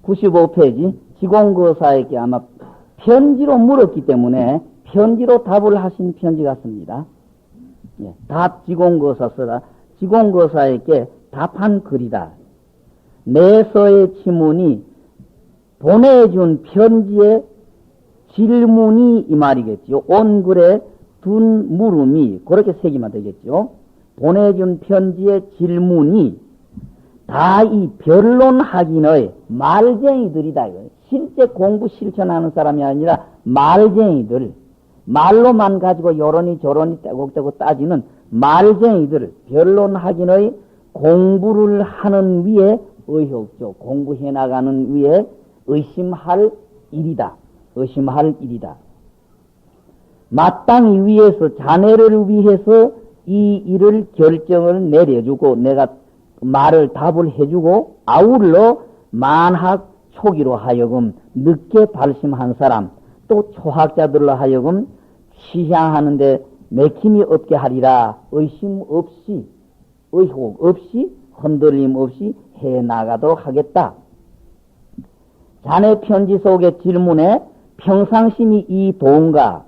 95페이지 지공거사에게 아마 편지로 물었기 때문에 편지로 답을 하신 편지 같습니다. 예, 답 지공거사 써라. 지공거사에게 답한 글이다. 내서의 지문이 보내준 편지의 질문이 이 말이겠죠. 온 글에 둔 물음이 그렇게 새기면 되겠죠. 보내준 편지의 질문이 다 이 변론하기의 말쟁이들이다. 실제 공부 실천하는 사람이 아니라 말쟁이들, 말로만 가지고 요러니 저러니 떼곡떼고 따지는 말쟁이들, 변론하기의 공부를 하는 위에 의혹적 공부해 나가는 위에 의심할 일이다. 의심할 일이다. 마땅히 위해서 자네를 위해서 이 일을 결정을 내려주고 내가 말을 답을 해주고 아울러 만학 초기로 하여금 늦게 발심한 사람 또 초학자들로 하여금 시향하는데 맥힘이 없게 하리라. 의심 없이 의혹 없이 흔들림 없이 해나가도록 하겠다. 자네 편지 속의 질문에 평상심이 이 동가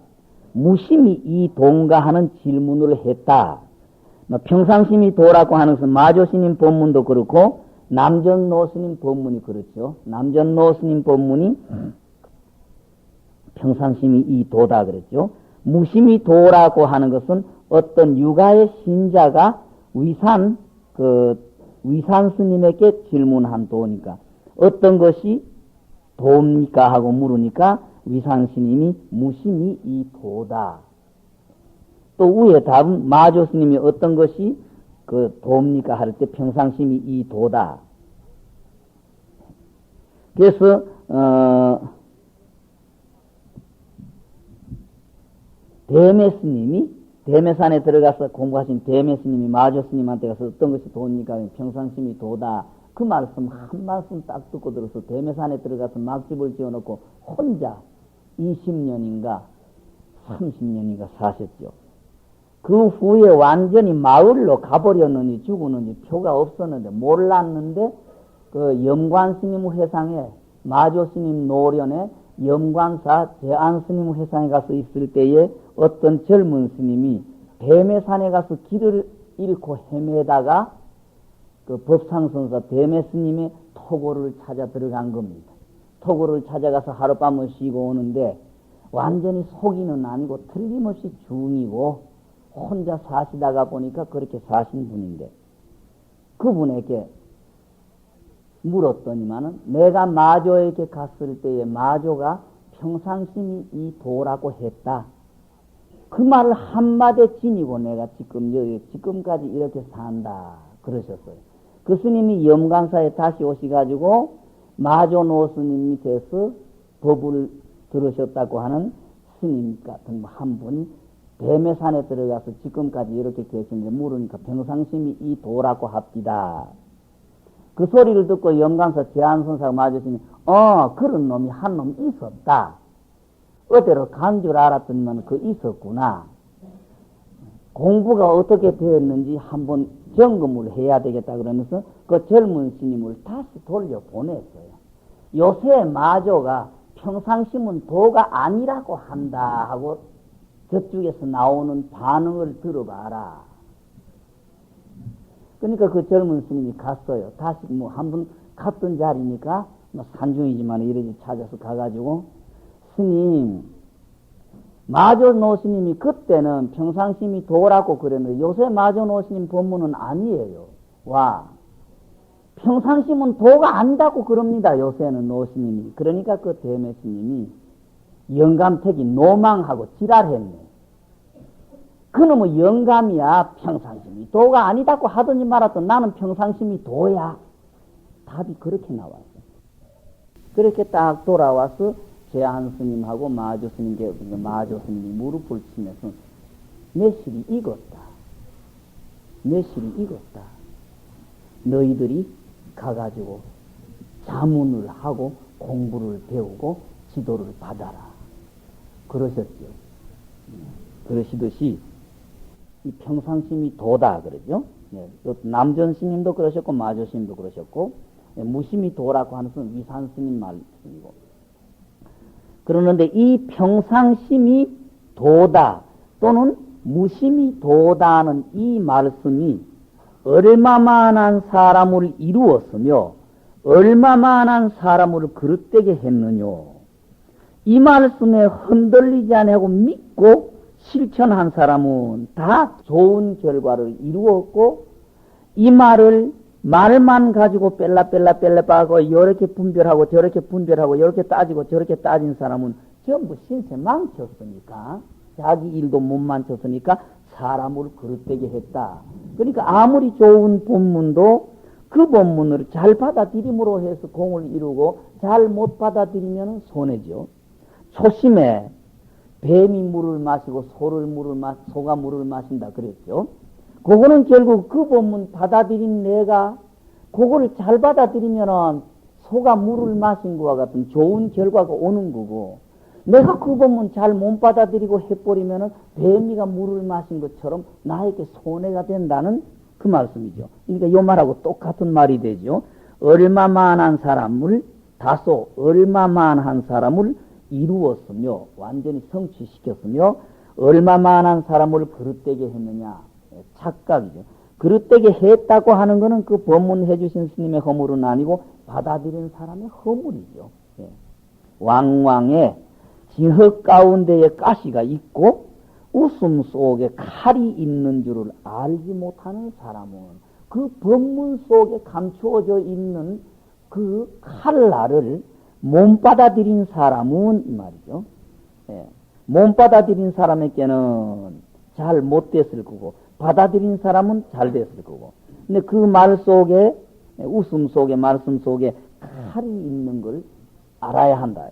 무심이 이 동가 하는 질문을 했다. 평상심이 도라고 하는 것은 마조스님 본문도 그렇고 남전노스님 본문이 그렇죠. 남전노스님 본문이 평상심이 이 도다 그랬죠. 무심이 도라고 하는 것은 어떤 육아의 신자가 위산 스님에게 질문한 도니까 어떤 것이 도입니까 하고 물으니까 위산 스님이 무심이 이 도다. 또 위에 답은 마조 스님이 어떤 것이 도입니까 할 때 평상심이 이 도다. 그래서 대매 스님이 대매산에 들어가서 공부하신 대매 스님이 마조 스님한테 가서 어떤 것이 도입니까? 평상심이 도다. 그 말씀 한 말씀 딱 듣고 들어서 대매산에 들어가서 막집을 지어놓고 혼자 20년인가 30년인가 사셨죠. 그 후에 완전히 마을로 가버렸느니 죽었는지 표가 없었는데 몰랐는데 그 염관 스님 회상에 마조 스님 노련에 염관사 제안 스님 회상에 가서 있을 때에 어떤 젊은 스님이 대매산에 가서 길을 잃고 헤매다가 그 법상선사 대매 스님의 토고를 찾아 들어간 겁니다. 토고를 찾아가서 하룻밤을 쉬고 오는데 완전히 속이는 아니고 틀림없이 중이고 혼자 사시다가 보니까 그렇게 사신 분인데 그분에게 물었더니만은 내가 마조에게 갔을 때에 마조가 평상심이 이 도라고 했다. 그 말을 한마디 지니고 내가 지금까지 이렇게 산다 그러셨어요. 그 스님이 염강사에 다시 오셔가지고 마조노 스님 밑에서 법을 들으셨다고 하는 스님 같은 한 분이 대매산에 들어가서 지금까지 이렇게 계신데 물으니까 평상심이 이 도라고 합디다. 그 소리를 듣고 염강사 제안선사가 맞으시니 그런 놈이 한 놈 있었다. 어디로 간 줄 알았더니만 그 있었구나. 공부가 어떻게 되었는지 한번 점검을 해야 되겠다 그러면서 그 젊은 스님을 다시 돌려보냈어요. 요새 마조가 평상심은 도가 아니라고 한다 하고 저쪽에서 나오는 반응을 들어봐라. 그러니까 그 젊은 스님이 갔어요. 다시 뭐 한 번 갔던 자리니까 뭐 산중이지만 이렇게 찾아서 가가지고 스님 마조노 스님이 그때는 평상심이 도라고 그랬는데 요새 마조노 스님 본문은 아니에요. 와 평상심은 도가 아니다고 그럽니다. 요새는 노 스님이. 그러니까 그 대매 스님이 영감택이 노망하고 지랄했네. 그놈의 영감이야 평상심이 도가 아니다고 하더니 말았던 나는 평상심이 도야. 답이 그렇게 나왔어. 그렇게 딱 돌아와서 제한 스님하고 마조 스님께 마조 스님이 무릎을 치면서 내 실이 익었다. 내 실이 익었다. 너희들이 가가지고 자문을 하고 공부를 배우고 지도를 받아라. 그러셨죠. 그러시듯이 이 평상심이 도다 그러죠. 네. 남전 스님도 그러셨고 마조 스님도 그러셨고 무심히 도라고 하는 것은 위산스님 말씀이고. 그러는데 이 평상심이 도다 또는 무심히 도다는 이 말씀이 얼마만한 사람을 이루었으며 얼마만한 사람을 그릇되게 했느냐. 이 말씀에 흔들리지 않고 믿고 실천한 사람은 다 좋은 결과를 이루었고, 이 말만 가지고 뺄라하고 이렇게 분별하고 저렇게 분별하고 이렇게 따지고 저렇게 따진 사람은 전부 신세 망쳤으니까, 자기 일도 못 망쳤으니까 사람을 그릇되게 했다. 그러니까 아무리 좋은 본문도 그 본문을 잘 받아들임으로 해서 공을 이루고 잘 못 받아들이면 손해죠. 초심에 뱀이 물을 마시고 소가 물을 마신다 그랬죠. 그거는 결국 그 본문 받아들인 내가 그거를 잘 받아들이면은 소가 물을 마신 것과 같은 좋은 결과가 오는 거고, 내가 그 본문 잘 못 받아들이고 해버리면은 뱀이가 물을 마신 것처럼 나에게 손해가 된다는 그 말씀이죠. 그러니까 요 말하고 똑같은 말이 되죠. 얼마만한 사람을 이루었으며 완전히 성취시켰으며 얼마만한 사람을 그릇되게 했느냐. 착각이죠. 그릇되게 했다고 하는 것은 그 법문해 주신 스님의 허물은 아니고 받아들인 사람의 허물이죠. 예. 왕왕에 진흙 가운데에 가시가 있고 웃음 속에 칼이 있는 줄을 알지 못하는 사람은 그 법문 속에 감추어져 있는 그 칼날을 못 받아들인 사람은 이 말이죠. 예. 못 받아들인 사람에게는 잘 못 됐을 거고 받아들인 사람은 잘 됐을 거고. 근데 그 말 속에 웃음 속에 말씀 속에 칼이 있는 걸 알아야 한다.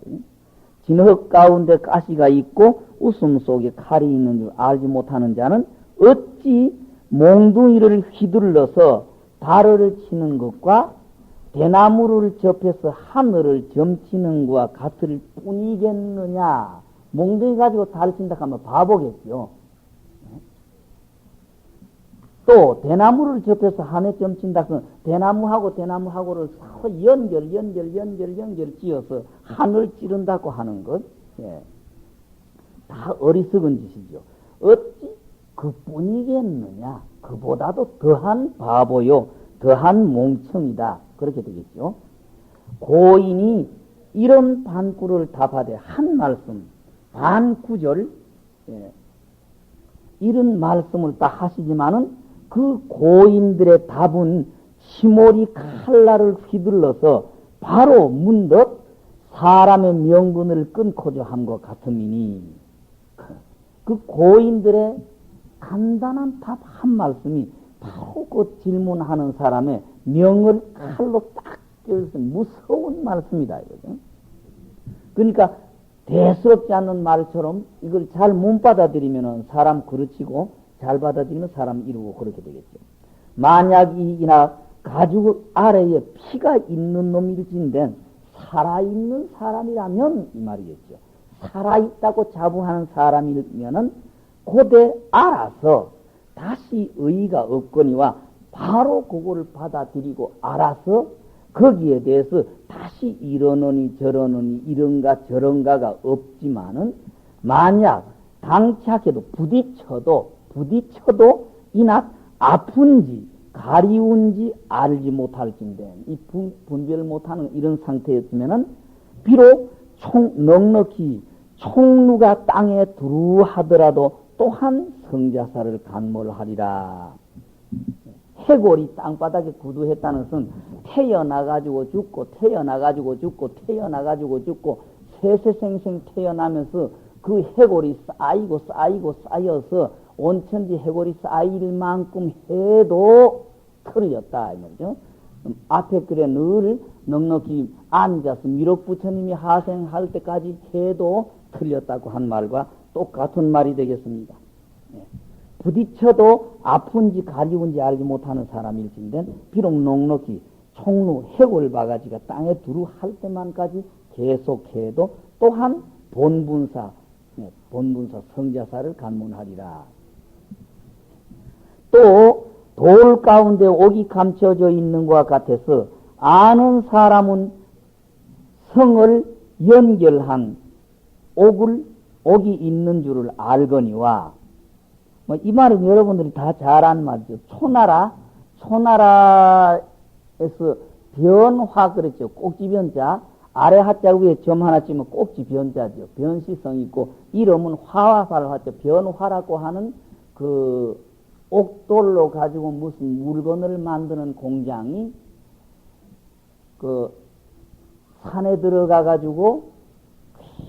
진흙 가운데 가시가 있고 웃음 속에 칼이 있는 줄 알지 못하는 자는 어찌 몽둥이를 휘둘러서 달을 치는 것과 대나무를 접해서 하늘을 점치는 것과 같을 뿐이겠느냐. 몽둥이 가지고 달을 친다 하면 바보겠죠. 또 대나무를 접해서 하늘 점친다 하면 대나무하고를 연결 지어서 하늘 찌른다고 하는 것, 예. 다 어리석은 짓이죠. 어찌 그뿐이겠느냐. 그보다도 더한 바보요, 더한 몽청이다. 그렇게 되겠죠. 고인이 이런 반구를 답하되 한 말씀, 반 구절, 예. 이런 말씀을 딱 하시지만은 그 고인들의 답은 시모리 칼날을 휘둘러서 바로 문득 사람의 명분을 끊고자 함과 같음이니, 그 고인들의 간단한 답 한 말씀이 바로 그 질문하는 사람의 명을 칼로 딱 껴서 무서운 말씀이다 이거죠. 그러니까 대수롭지 않는 말처럼 이걸 잘 못 받아들이면 사람 그르치고 잘 받아들이면 사람 이루고 그렇게 되겠죠. 만약 이나 가죽 아래에 피가 있는 놈일진데 살아있는 사람이라면 이 말이겠죠. 살아있다고 자부하는 사람이면은 고대 알아서 다시 의의가 없거니와 바로 그거를 받아들이고 알아서 거기에 대해서 다시 이러느니 저러느니 이런가 저런가가 없지만은 만약 당착해도 부딪혀도 이나 아픈지 가리운지 알지 못할진데 이 분별 못하는 이런 상태였으면은 비록 넉넉히 총루가 땅에 두루 하더라도 또한 성자사를 간몰하리라. 해골이 땅바닥에 구두했다는 것은 태어나가지고 죽고 세세생생 태어나면서 그 해골이 쌓여서 온천지 해골이 쌓일 만큼 해도 틀렸다 이 말이죠. 앞에 그래 늘 넉넉히 앉아서 미륵부처님이 하생할 때까지 해도 틀렸다고 한 말과 똑같은 말이 되겠습니다. 부딪혀도 아픈지 가리운지 알지 못하는 사람일진데 비록 넉넉히 총루 해골 바가지가 땅에 두루 할 때만까지 계속해도 또한 본분사 성자사를 간문하리라. 또 돌 가운데 옥이 감춰져 있는 것과 같아서 아는 사람은 성을 연결한 옥이 있는 줄을 알거니와, 뭐 이 말은 여러분들이 다 잘 아는 말이죠. 초나라에서 변화 그랬죠. 꼭지변자, 아래 하자 위에 점 하나 찍으면 꼭지변자죠. 변시성이 있고, 이름은 화화를 하죠. 변화라고 하는 그 옥돌로 가지고 무슨 물건을 만드는 공장이 그 산에 들어가 가지고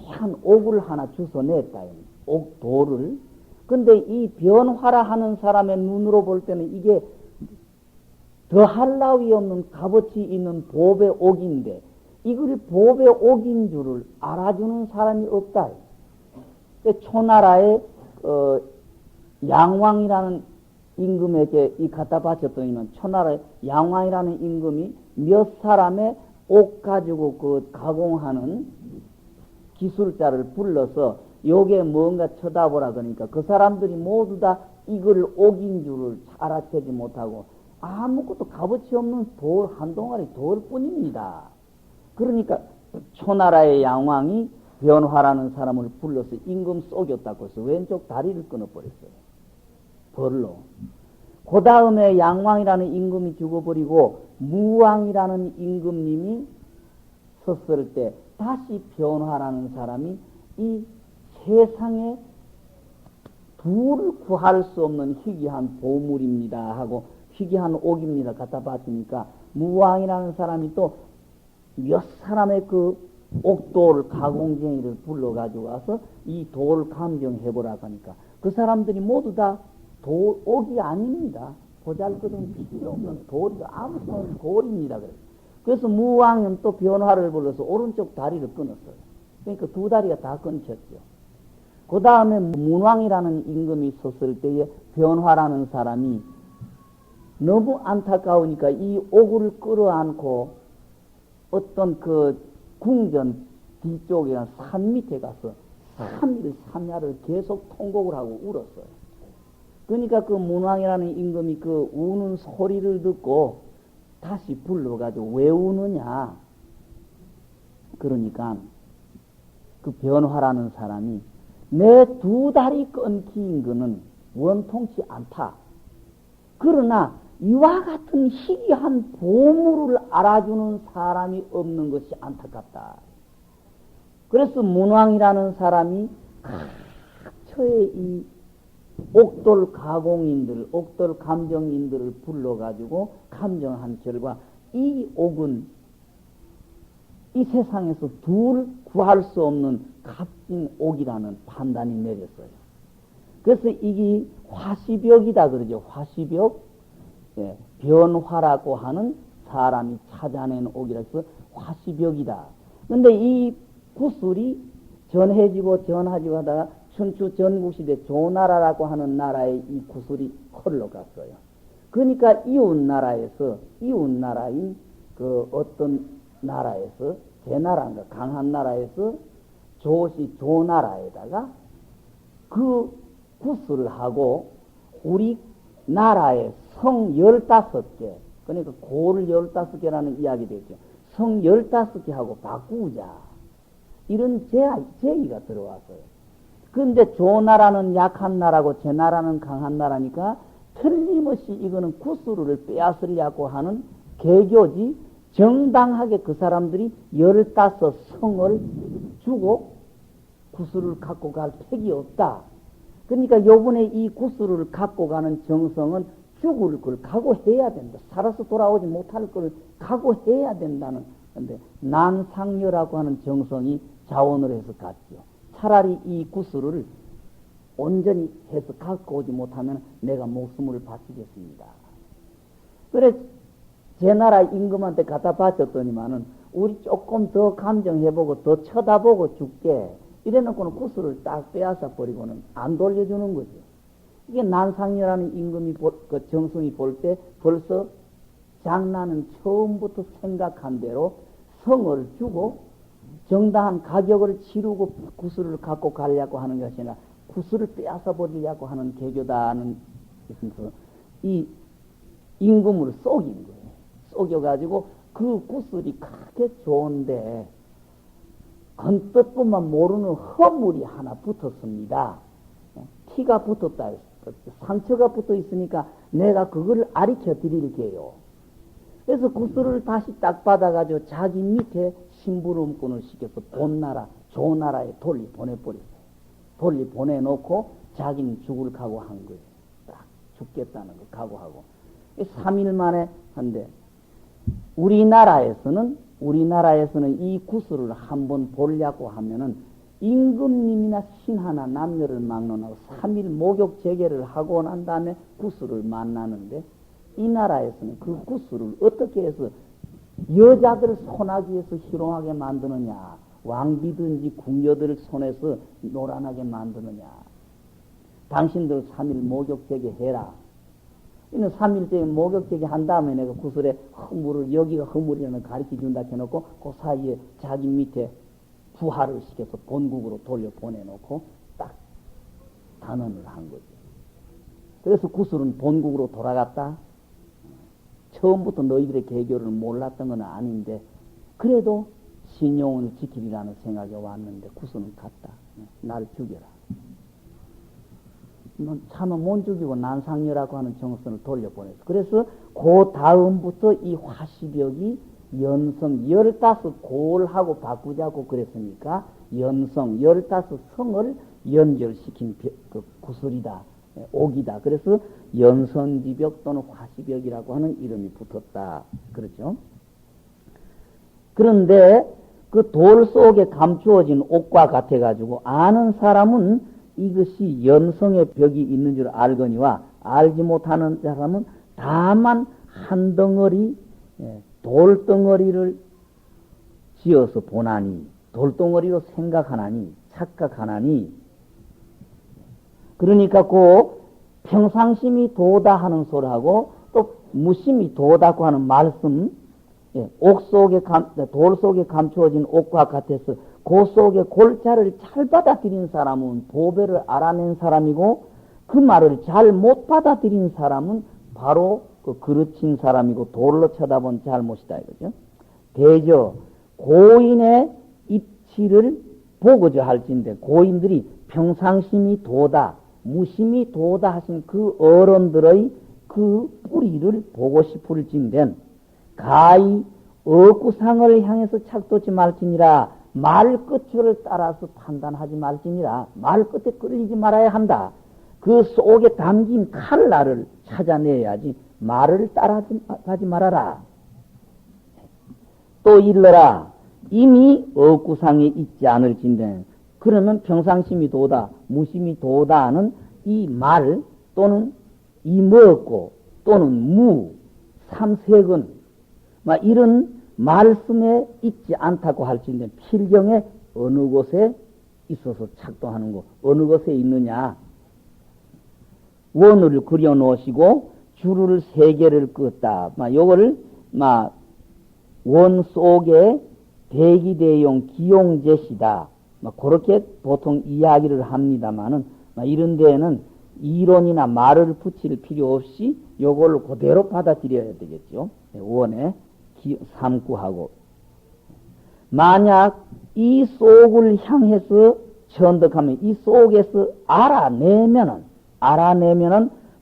한 옥을 하나 주워냈다. 옥돌을. 근데 이 변화라 하는 사람의 눈으로 볼 때는 이게 더할 나위 없는 값어치 있는 보배 옥인데, 이걸 보배 옥인 줄을 알아주는 사람이 없다. 초나라의 양왕이라는 임금에게 이 갖다 바쳤더니만, 초나라의 양왕이라는 임금이 몇 사람의 옥 가지고 그 가공하는 기술자를 불러서 요게 뭔가 쳐다보라 그러니까 그 사람들이 모두 다 이걸 옥인 줄을 알아채지 못하고 아무것도 값어치 없는 돌 한 동아리 돌뿐입니다. 그러니까 초나라의 양왕이 변화라는 사람을 불러서 임금 쏘겼다고 해서 왼쪽 다리를 끊어버렸어요. 벌로. 그 다음에 양왕이라는 임금이 죽어버리고 무왕이라는 임금님이 섰을 때 다시 변화라는 사람이 이 세상에 불을 구할 수 없는 희귀한 보물입니다 하고 희귀한 옥입니다 갖다 바치니까 무왕이라는 사람이 또 몇 사람의 그 옥돌 가공쟁이를 불러가지고 와서 이 돌 감정해보라고 하니까 그 사람들이 모두 다 옥이 아닙니다. 보잘것없는 필요 없는 돌이가 아무 소용없는 돌입니다. 그래서 무왕은 또 변화를 불러서 오른쪽 다리를 끊었어요. 그러니까 두 다리가 다 끊겼죠. 그 다음에 문왕이라는 임금이 섰을 때에 변화라는 사람이 너무 안타까우니까 이 옥을 끌어안고 어떤 그 궁전 뒤쪽에 산 밑에 가서 3일 3야를 계속 통곡을 하고 울었어요. 그러니까 그 문왕이라는 임금이 그 우는 소리를 듣고 다시 불러가지고 왜 우느냐. 그러니까 그 변화라는 사람이 내 두 다리 끊긴 거는 원통치 않다. 그러나 이와 같은 희귀한 보물을 알아주는 사람이 없는 것이 안타깝다. 그래서 문왕이라는 사람이 각처의 이 옥돌 가공인들, 옥돌 감정인들을 불러가지고 감정한 결과 이 옥은 이 세상에서 둘 구할 수 없는 값진 옥이라는 판단이 내렸어요. 그래서 이게 화시벽이다 그러죠. 화시벽. 예, 변화라고 하는 사람이 찾아낸 옥이라서 화시벽이다. 근데 이 구슬이 전해지고 하다가 춘추 전국시대 조나라라고 하는 나라에 이 구슬이 흘러갔어요. 그러니까 이웃나라인 그 어떤 나라에서 제나라인가 강한 나라에서 조나라에다가 그 구슬을 하고 우리 나라의 성 15개, 그러니까 고를 15개라는 이야기 되죠. 성 15개하고 바꾸자. 이런 제의가 들어왔어요. 그런데 조나라는 약한 나라고 제나라는 강한 나라니까 틀림없이 이거는 구슬을 빼앗으려고 하는 개교지 정당하게 그 사람들이 15성을 주고 구슬을 갖고 갈 팩이 없다. 그러니까 요번에 이 구슬을 갖고 가는 정성은 죽을 걸 각오해야 된다. 살아서 돌아오지 못할 걸 각오해야 된다는 건데 난상녀라고 하는 정성이 자원을 해서 갔죠. 차라리 이 구슬을 온전히 해서 갖고 오지 못하면 내가 목숨을 바치겠습니다. 그래 제 나라 임금한테 갖다 바쳤더니만은 우리 조금 더 감정해보고 더 쳐다보고 줄게. 이래놓고는 구슬을 딱 빼앗아 버리고는 안 돌려주는 거죠. 이게 난상녀라는 임금이 그 정성이 볼 때 벌써 장난은 처음부터 생각한 대로 성을 주고 정당한 가격을 치르고 구슬을 갖고 가려고 하는 것이 아니라 구슬을 빼앗아 버리려고 하는 개교다는 이 임금을 속인 거예요. 속여가지고 그 구슬이 크게 좋은데 건뜻뿐만 모르는 허물이 하나 붙었습니다. 티가 붙었다. 상처가 붙어 있으니까 내가 그걸 가르쳐 드릴게요. 그래서 구슬을 다시 딱 받아가지고 자기 밑에 심부름꾼을 시켜서 본나라, 좋은 나라에 돌리 보내버렸어요. 돌리 보내놓고 자기는 죽을 각오한 거예요. 딱 죽겠다는 거 각오하고. 3일 만에 한데, 우리나라에서는 이 구슬을 한번 보려고 하면은 임금님이나 신하나 남녀를 막론하고 3일 목욕 재개를 하고 난 다음에 구슬을 만나는데, 이 나라에서는 그 구슬을 어떻게 해서 여자들 손아귀에서 희롱하게 만드느냐, 왕비든지 궁녀들 손에서 노란하게 만드느냐. 당신들 3일 목욕 재개 해라. 이는 3일째 목욕 재개 한 다음에 내가 구슬에 허물을, 여기가 허물이라는 가르쳐 준다 해놓고 그 사이에 자기 밑에 부하를 시켜서 본국으로 돌려 보내놓고 딱 단언을 한 거죠. 그래서 구슬은 본국으로 돌아갔다. 처음부터 너희들의 개교를 몰랐던 건 아닌데 그래도 신용을 지키리라는 생각이 왔는데 구슬은 갔다. 날 죽여라. 차마 못 죽이고 난상녀라고 하는 정선을 돌려보냈어. 그래서 그 다음부터 이 화시벽이 연성 15골하고 바꾸자고 그랬으니까 연성 15성을 연결시킨 그 구슬이다. 옥이다. 그래서 연선지벽 또는 화시벽이라고 하는 이름이 붙었다. 그렇죠? 그런데 그 돌 속에 감추어진 옥과 같아가지고 아는 사람은 이것이 연성의 벽이 있는 줄 알거니와 알지 못하는 사람은 다만 한 덩어리 돌덩어리를 지어서 보나니 돌덩어리로 생각하나니 착각하나니 그러니까 그 평상심이 도다 하는 소리하고 또 무심이 도다고 하는 말씀 옥 속에 돌 속에 감추어진 옥과 같아서 그 속에 골자를 잘 받아들인 사람은 보배를 알아낸 사람이고 그 말을 잘 못 받아들인 사람은 바로 그 그르친 사람이고 돌로 쳐다본 잘못이다 이거죠. 대저 고인의 입치를 보고자 할진데 고인들이 평상심이 도다 무심이 도다 하신 그 어른들의 그 뿌리를 보고 싶을진된 가히 억구상을 향해서 착도치 말지니라 말 끝을 따라서 판단하지 말지니라 말 끝에 끌리지 말아야 한다. 그 속에 담긴 칼날을 찾아내야지 말을 따라가지 말아라. 또 일러라 이미 억구상에 있지 않을진데 그러면 평상심이 도다 무심이 도다는 이 말 또는 이 먹고 또는 무 삼색은 막 이런 말씀에 있지 않다고 할지인데 필경에 어느 곳에 있어서 착도하는 거 어느 곳에 있느냐 원을 그려 놓으시고 줄을 3개를 끄었다. 막 요거를 막 원 속에 대기대용 기용제시다. 막 그렇게 보통 이야기를 합니다만은 이런 데에는 이론이나 말을 붙일 필요 없이 요걸 그대로 받아들여야 되겠죠. 원에 삼구하고 만약 이 속을 향해서 천덕하면 이 속에서 알아내면은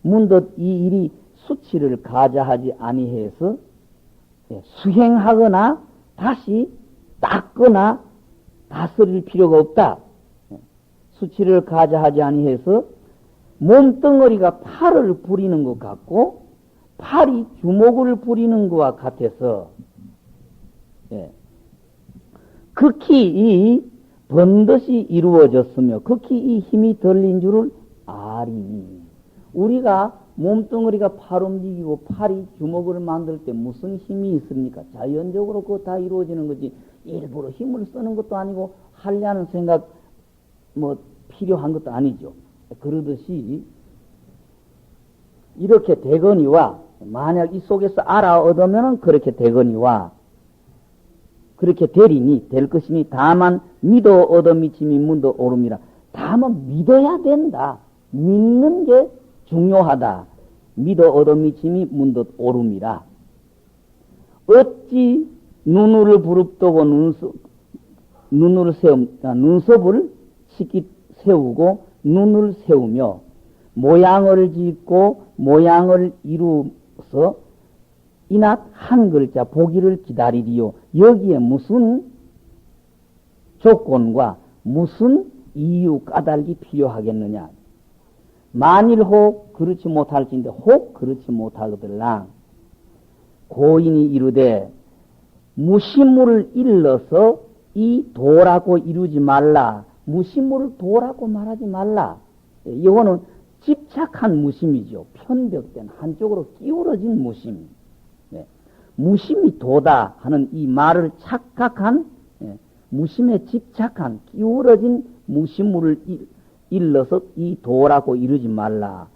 문득 이 일이 수치를 가자하지 아니해서 수행하거나 다시 닦거나 다스릴 필요가 없다. 수치를 가자하지 아니해서 몸뚱어리가 팔을 부리는 것 같고 팔이 주먹을 부리는 것과 같아서 극히 이 번듯이 이루어졌으며 극히 이 힘이 들린 줄을 아리. 우리가 몸뚱어리가 팔 움직이고 팔이 주먹을 만들 때 무슨 힘이 있습니까? 자연적으로 그거 다 이루어지는 거지 일부러 힘을 쓰는 것도 아니고 하려는 생각 뭐 필요한 것도 아니죠. 그러듯이 이렇게 되거니와 만약 이 속에서 알아 얻으면 그렇게 되거니와 그렇게 되리니 될 것이니 다만 믿어 얻어 미침이 문도 오름이라. 다만 믿어야 된다. 믿는 게 중요하다. 믿어 얻어 미침이 문도 오름이라. 어찌 눈을 부릅뜨고 눈썹을 식히 세우고 눈을 세우며 모양을 짓고 모양을 이루어서 이낱 한 글자 보기를 기다리리요. 여기에 무슨 조건과 무슨 이유 까닭이 필요하겠느냐. 만일 혹 그렇지 못할진데 혹 그렇지 못하거들랑 고인이 이르되 무심물을 일러서 이 도라고 이루지 말라. 무심물을 도라고 말하지 말라. 이거는 집착한 무심이죠. 편벽된 한쪽으로 끼우러진 무심. 무심이 도다 하는 이 말을 착각한 무심에 집착한 끼우러진 무심물을 일러서 이 도라고 이루지 말라.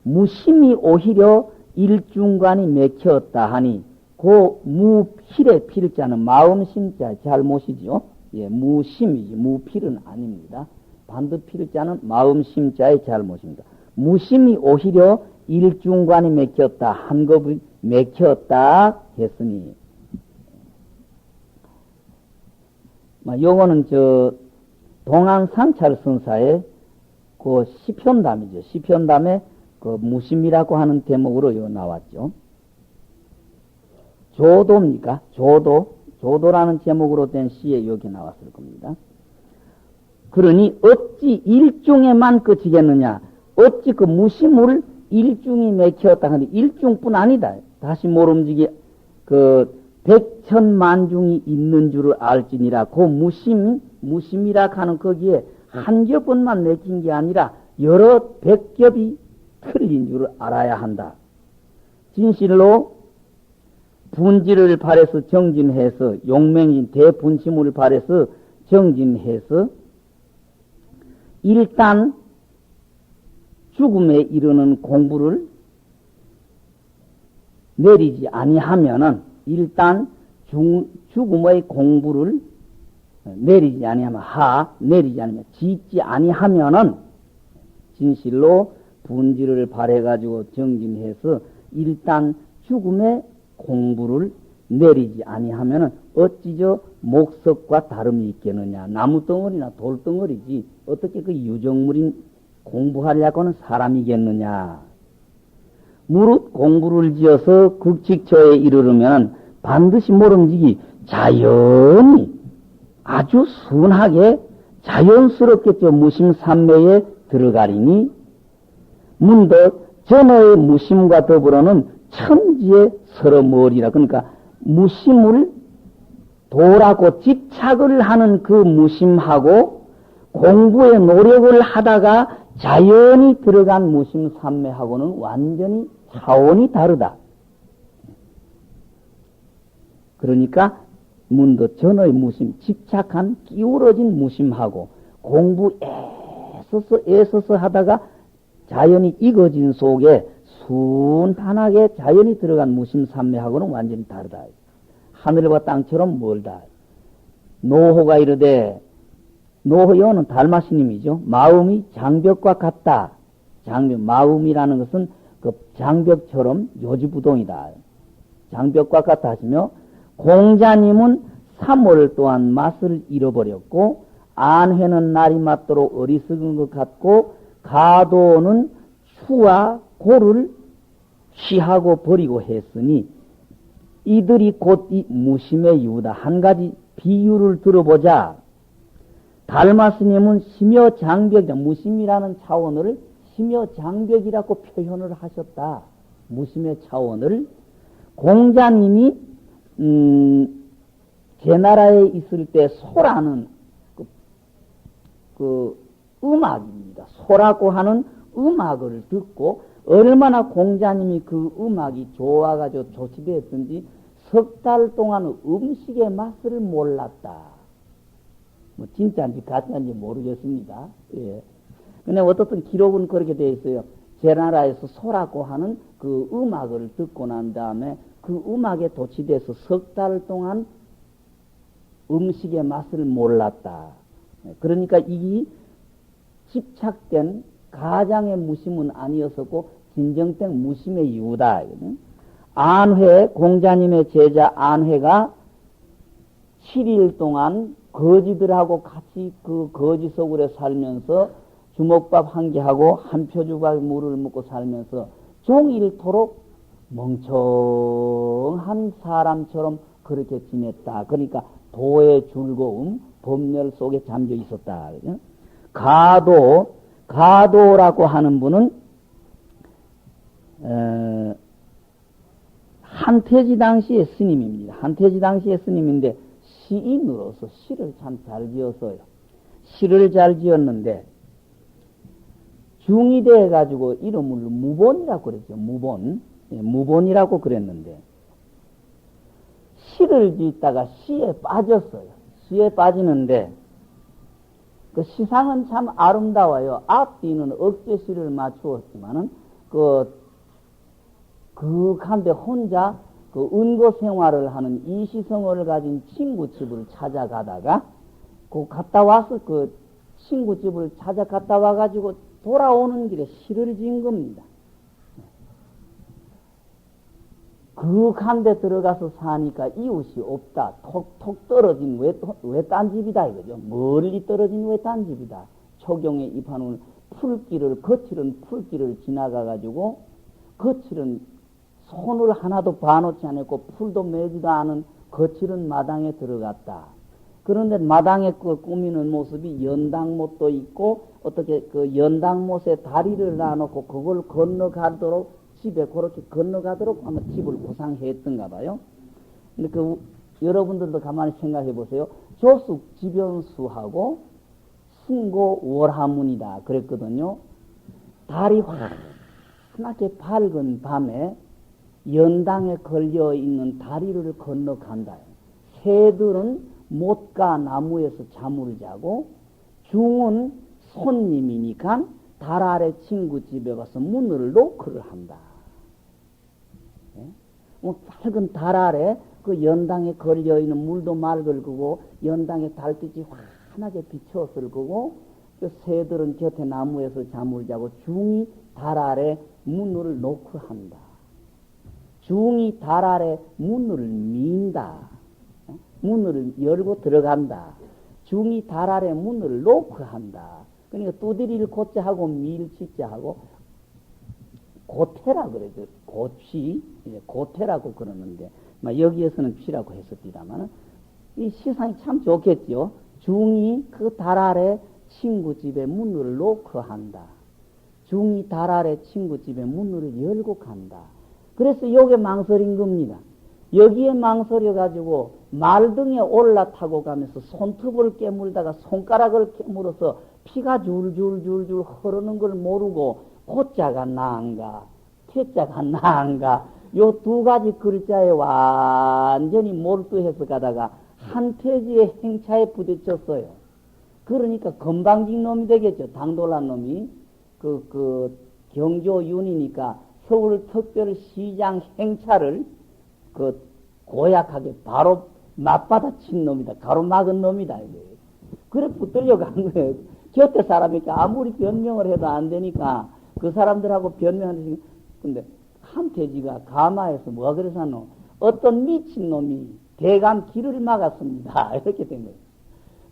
무심이 오히려 일중간이 맥혔다 하니 그 무필의 필자는 마음심자 잘못이죠. 예, 무심이지 무필은 아닙니다. 반드필자는 마음심자의 잘못입니다. 무심이 오히려 일중간이 맥혔다 한겁이 맥혔다 했으니 요거는 동안상찰 선사의 그 시편담이죠. 시편담에 그 무심이라고 하는 대목으로 요 나왔죠. 조도입니까? 조도라는 제목으로 된 시에 여기 나왔을 겁니다. 그러니 어찌 일중에만 그치겠느냐? 어찌 그 무심을 일중이 맥혔다 하는데 일중뿐 아니다. 다시 모름지기 백천만중이 있는 줄을 알지니라. 그 무심이라 하는 거기에 한 겹은만 맥힌 게 아니라 여러 백겹이 틀린 줄을 알아야 한다. 진실로 분지를 발해서 정진해서 용맹인 대분심을 발해서 정진해서 일단 죽음에 이르는 공부를 내리지 아니하면은 일단 죽음의 공부를 내리지 아니하면 짓지 아니하면은 진실로 분지를 발해가지고 정진해서 일단 죽음의 공부를 내리지 아니하면은 어찌저 목석과 다름이 있겠느냐. 나무덩어리나 돌덩어리지 어떻게 그 유정물인 공부하려고는 사람이겠느냐. 무릇 공부를 지어서 극칙처에 이르르면 반드시 모름지기 자연히 아주 순하게 자연스럽게 무심삼매에 들어가리니 문득 전의 무심과 더불어는 천지에 서러머리라. 그러니까 무심을 도라고 집착을 하는 그 무심하고 공부에 노력을 하다가 자연히 들어간 무심삼매하고는 완전히 차원이 다르다. 그러니까 문득 전의 무심, 집착한 끼우러진 무심하고 공부 애써서 하다가 자연히 익어진 속에 순탄하게 자연히 들어간 무심삼매하고는 완전히 다르다. 하늘과 땅처럼 멀다. 노호가 이르되, 노호여는 달마스님이죠. 마음이 장벽과 같다. 장벽, 마음이라는 것은 그 장벽처럼 요지부동이다. 장벽과 같다 하시며, 공자님은 3월 동안 맛을 잃어버렸고, 안회는 날이 맞도록 어리석은 것 같고, 가도는 추와 고를 취하고 버리고 했으니, 이들이 곧 이 무심의 이유다. 한 가지 비유를 들어보자. 달마스님은 심여장벽, 무심이라는 차원을 심여장벽이라고 표현을 하셨다. 무심의 차원을. 공자님이 제나라에 있을 때 소라는 그 음악입니다. 소라고 하는 음악을 듣고 얼마나 공자님이 그 음악이 좋아가지고 조치되었든지 석 달 동안 음식의 맛을 몰랐다. 뭐 진짜인지 가짜인지 모르겠습니다. 예. 근데 어떻든 기록은 그렇게 되어 있어요. 제나라에서 소라고 하는 그 음악을 듣고 난 다음에 그 음악에 도취돼서 석 달 동안 음식의 맛을 몰랐다. 그러니까 이 집착된 가장의 무심은 아니었었고 진정된 무심의 이유다. 안회, 공자님의 제자 안회가 7일 동안 거지들하고 같이 그 거지 속으로 살면서 주먹밥 한 개 하고 한 표주박 물을 먹고 살면서 종일토록 멍청한 사람처럼 그렇게 지냈다. 그러니까 도의 즐거움, 법렬 속에 잠겨 있었다. 가도라고 하는 분은 한태지 당시의 스님입니다. 한태지 당시의 스님인데 시인으로서 시를 참 잘 지었어요. 시를 잘 지었는데 중이 돼가지고 이름을 무본이라고 그랬죠. 무본이라고 그랬는데 시를 짓다가 시에 빠졌어요. 시에 빠지는데 그 시상은 참 아름다워요. 앞뒤는 억제시를 맞추었지만은 그한데 혼자 그 은고 생활을 하는 이시성을 가진 친구 집을 찾아가다가 그 갔다 와서 그 친구 집을 찾아갔다 와가지고 돌아오는 길에 시를 지은 겁니다. 그한데 들어가서 사니까 이웃이 없다. 톡톡 떨어진 외딴 집이다 이거죠. 멀리 떨어진 외딴 집이다. 초경에 입하는 거칠은 풀길을 지나가가지고 거칠은 손을 하나도 봐놓지 않았고 풀도 매지도 않은 거칠은 마당에 들어갔다. 그런데 마당에 그 꾸미는 모습이 연당못도 있고 어떻게 그 연당못에 다리를 놔놓고 그걸 건너가도록 집에 그렇게 건너가도록 아마 집을 구상했던가 봐요. 근데 여러분들도 가만히 생각해 보세요. 조숙 지변수하고 승고 월하문이다 그랬거든요. 달이 환하게 밝은 밤에 연당에 걸려 있는 다리를 건너간다. 새들은 못가 나무에서 잠을 자고 중은 손님이니까 달 아래 친구 집에 가서 문을 노크를 한다. 밝은 달 아래 그 연당에 걸려 있는 물도 맑을 거고 연당에 달빛이 환하게 비쳤을 거고 그 새들은 곁에 나무에서 잠을 자고 중이 달 아래 문을 노크한다. 중이 달 아래 문을 민다. 문을 열고 들어간다. 중이 달 아래 문을 노크한다. 그러니까 두드릴 고자하고 밀치자하고 고태라 그러죠. 고취, 고태라고 그러는데 여기에서는 취라고 했었디다만 이 시상이 참 좋겠죠. 중이 그 달 아래 친구 집에 문을 노크한다. 중이 달 아래 친구 집에 문을 열고 간다. 그래서 요게 망설인 겁니다. 여기에 망설여가지고 말등에 올라타고 가면서 손톱을 깨물다가 손가락을 깨물어서 피가 줄줄줄줄 흐르는 걸 모르고 고자가 나은가 태자가 나은가 요 두 가지 글자에 완전히 몰두해서 가다가 한태지의 행차에 부딪혔어요. 그러니까 건방진 놈이 되겠죠. 당돌한 놈이 경조윤이니까 서울특별시장 행차를 고약하게 바로 맞받아친 놈이다. 가로막은 놈이다. 그래 붙들려 간 거예요. 곁에 사람이니까 아무리 변명을 해도 안 되니까 그 사람들하고 변명하는 근데 한태지가 가마에서 뭐가 그래서 하노? 어떤 미친놈이 대감 길을 막았습니다. 이렇게 된 거예요.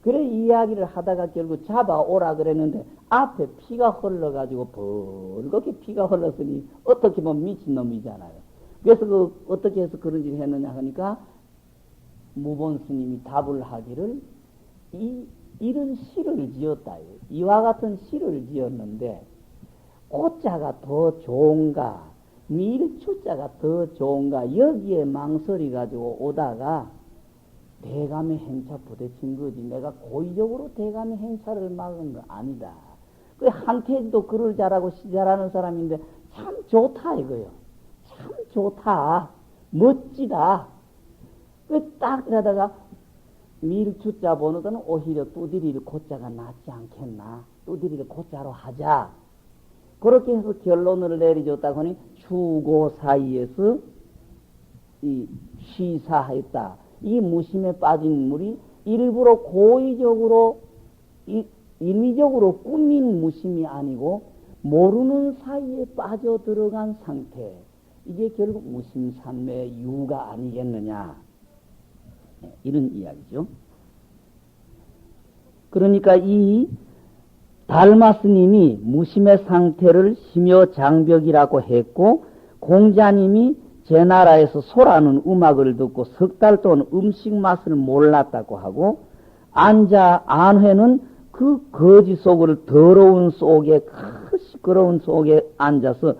그래 이야기를 하다가 결국 잡아오라 그랬는데 앞에 피가 흘러가지고 벌겋게 피가 흘렀으니 어떻게 보면 미친놈이잖아요. 그래서 어떻게 해서 그런 일을 했느냐 하니까 무본 스님이 답을 하기를 이런 시를 지었다. 이와 같은 시를 지었는데 꽃자가 더 좋은가 밀추자가 더 좋은가 여기에 망설이 가지고 오다가 대감의 행차 부대친 거지. 내가 고의적으로 대감의 행차를 막은 거 아니다. 그 한태지도 글을 잘하고 시 잘하는 사람인데 참 좋다 이거요. 참 좋다. 멋지다. 딱 이러다가 밀추자 번호는 오히려 두드릴 고자가 낫지 않겠나. 두드릴 고자로 하자. 그렇게 해서 결론을 내려줬다고 하니 추고 사이에서 이 시사했다. 이 무심에 빠진 물이 일부러 고의적으로 인위적으로 꾸민 무심이 아니고 모르는 사이에 빠져 들어간 상태. 이게 결국 무심산매의 유가 아니겠느냐. 이런 이야기죠. 그러니까 이 달마 스님이 무심의 상태를 심여장벽이라고 했고, 공자님이 제 나라에서 소라는 음악을 듣고 석 달 동안 음식 맛을 몰랐다고 하고, 안회는 그 거지 속을 더러운 속에, 그 시끄러운 속에 앉아서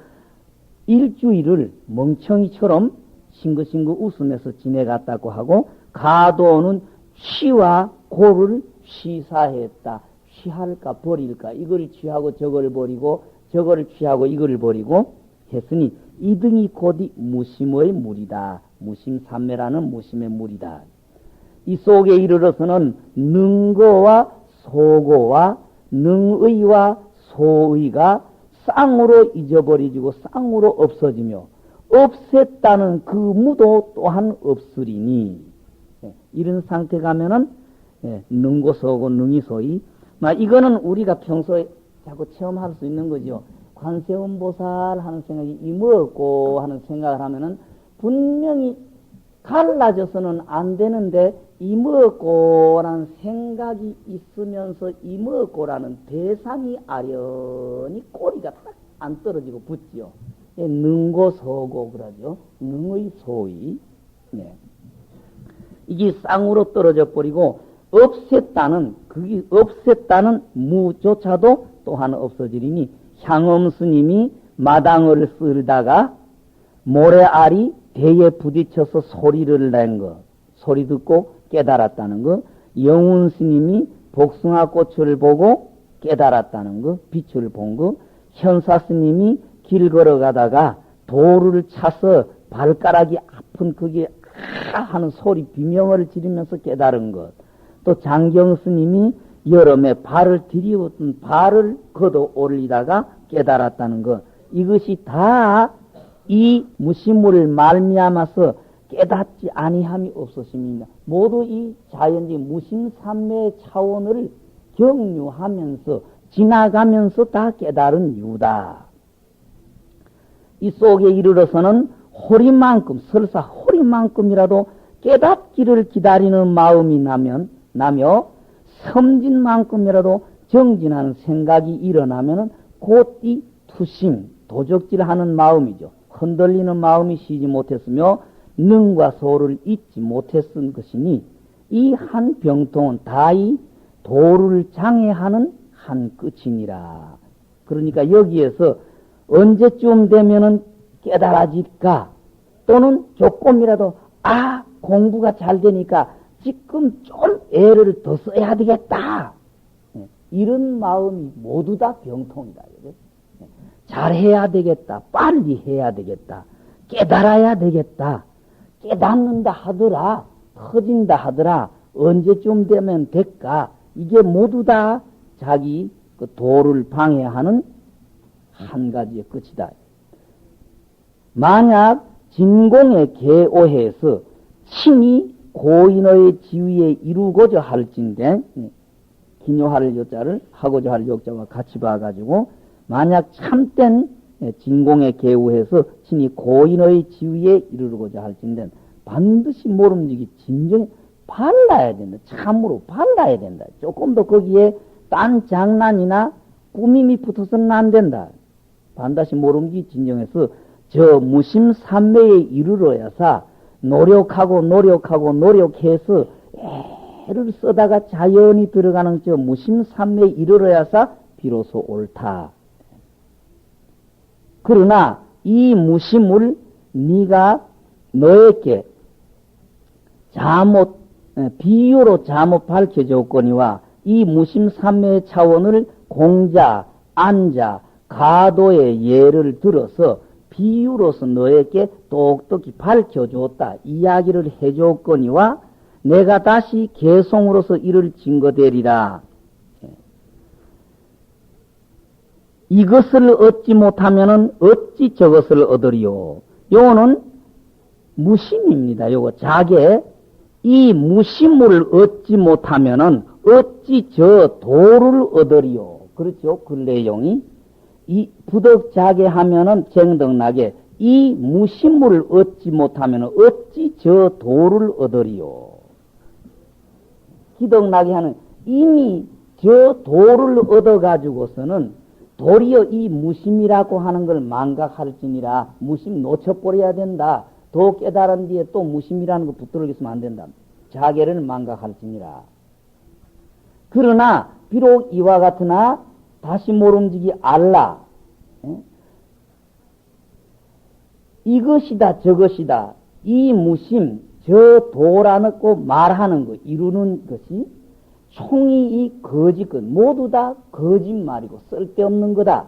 일주일을 멍청이처럼 싱긋싱긋 웃으면서 지내갔다고 하고, 가도는 취와 고를 취사했다. 취할까 버릴까, 이걸 취하고 저걸 버리고 저걸 취하고 이걸 버리고 했으니 이 등이 곧이 무심의 물이다. 무심산매라는 무심의 물이다. 이 속에 이르러서는 능거와 소거와 능의와 소의가 쌍으로 잊어버리지고 쌍으로 없어지며, 없앴다는 그 무도 또한 없으리니, 이런 상태 가면은 능고 소고 능이 소의, 이거는 우리가 평소에 자꾸 체험할 수 있는 거죠. 관세음보살 하는 생각이 이먹고 하는 생각을 하면은 분명히 갈라져서는 안 되는데, 이먹고라는 생각이 있으면서 이먹고라는 대상이 아련히 꼬리가 딱 안 떨어지고 붙지요. 능고서고 그러죠. 능의 소의. 네. 이게 쌍으로 떨어져 버리고, 그게 없앴다는 무조차도 또한 없어지리니, 향엄 스님이 마당을 쓸다가 모래알이 배에 부딪혀서 소리를 낸 것, 소리 듣고 깨달았다는 것, 영운 스님이 복숭아 꽃을 보고 깨달았다는 것, 빛을 본 것, 현사 스님이 길 걸어가다가 돌을 차서 발가락이 아픈 그게 하는 소리 비명을 지르면서 깨달은 것, 또 장경 스님이 여름에 발을 디디었던 발을 걷어 올리다가 깨달았다는 것, 이것이 다 이 무심물을 말미암아서 깨닫지 아니함이 없었습니다. 모두 이 자연적 무심산매의 차원을 경유하면서 지나가면서 다 깨달은 이유다. 이 속에 이르러서는 호리만큼, 설사 호리만큼이라도 깨닫기를 기다리는 마음이 나며 섬진만큼이라도 정진하는 생각이 일어나면은 곧 이 투심, 도적질하는 마음이죠. 흔들리는 마음이 쉬지 못했으며 능과 소를 잊지 못했은 것이니, 이 한 병통은 다 이 도를 장애하는 한 끝이니라. 그러니까 여기에서 언제쯤 되면은 깨달아질까, 또는 조금이라도 공부가 잘 되니까 지금 좀 애를 더 써야 되겠다, 이런 마음이 모두 다 병통이다. 잘해야 되겠다, 빨리 해야 되겠다, 깨달아야 되겠다, 깨닫는다 하더라, 터진다 하더라, 언제쯤 되면 될까, 이게 모두 다 자기 그 도를 방해하는 한 가지의 끝이다. 만약 진공의 개오해에서 친히 고인의 지위에 이루고자 할진대, 기묘할 여자를 하고자 할 역자와 같이 봐가지고, 만약 참된 진공의 개우해서 친히 고인의 지위에 이르고자 할진대 반드시 모름지기 진정에 발라야 된다. 참으로 발라야 된다. 조금 더 거기에 딴 장난이나 꾸밈이 붙어서는 안 된다. 반드시 모름지기 진정해서 저 무심산매에 이르러야사 노력해서 애를 쓰다가 자연히 들어가는 저 무심산매에 이르러야사 비로소 옳다. 그러나 이 무심을 네가 너에게 비유로 잘못 밝혀줬거니와 이 무심산매의 차원을 공자, 안자, 가도의 예를 들어서 비유로서 너에게 똑똑히 밝혀줬다. 이야기를 해줬거니와 내가 다시 개송으로서 이를 증거되리라. 이것을 얻지 못하면은 어찌 저것을 얻으리요. 요거는 무심입니다. 요거 자게 이 무심을 얻지 못하면은 어찌 저 도를 얻으리요. 그렇죠. 그 내용이 이 부덕자게 하면은 쟁덕나게 이 무심물을 얻지 못하면 어찌 저 도를 얻으리요. 기덕나게 하는 이미 저 도를 얻어가지고서는 도리어 이 무심이라고 하는 걸 망각할지니라. 무심 놓쳐버려야 된다. 도 깨달은 뒤에 또 무심이라는 거 붙들어 있으면 안 된다. 자계를 망각할지니라. 그러나 비록 이와 같으나 다시 모름지기 알라. 이것이다 저것이다 이 무심 저 도라놓고 말하는 거 이루는 것이 총이 이 거짓것 모두 다 거짓말이고 쓸데없는 거다.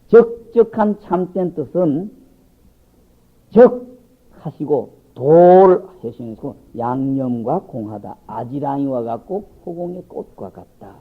적적한 참된 뜻은 적 하시고 돌 하시고 양념과 공하다. 아지랑이와 같고 호공의 꽃과 같다.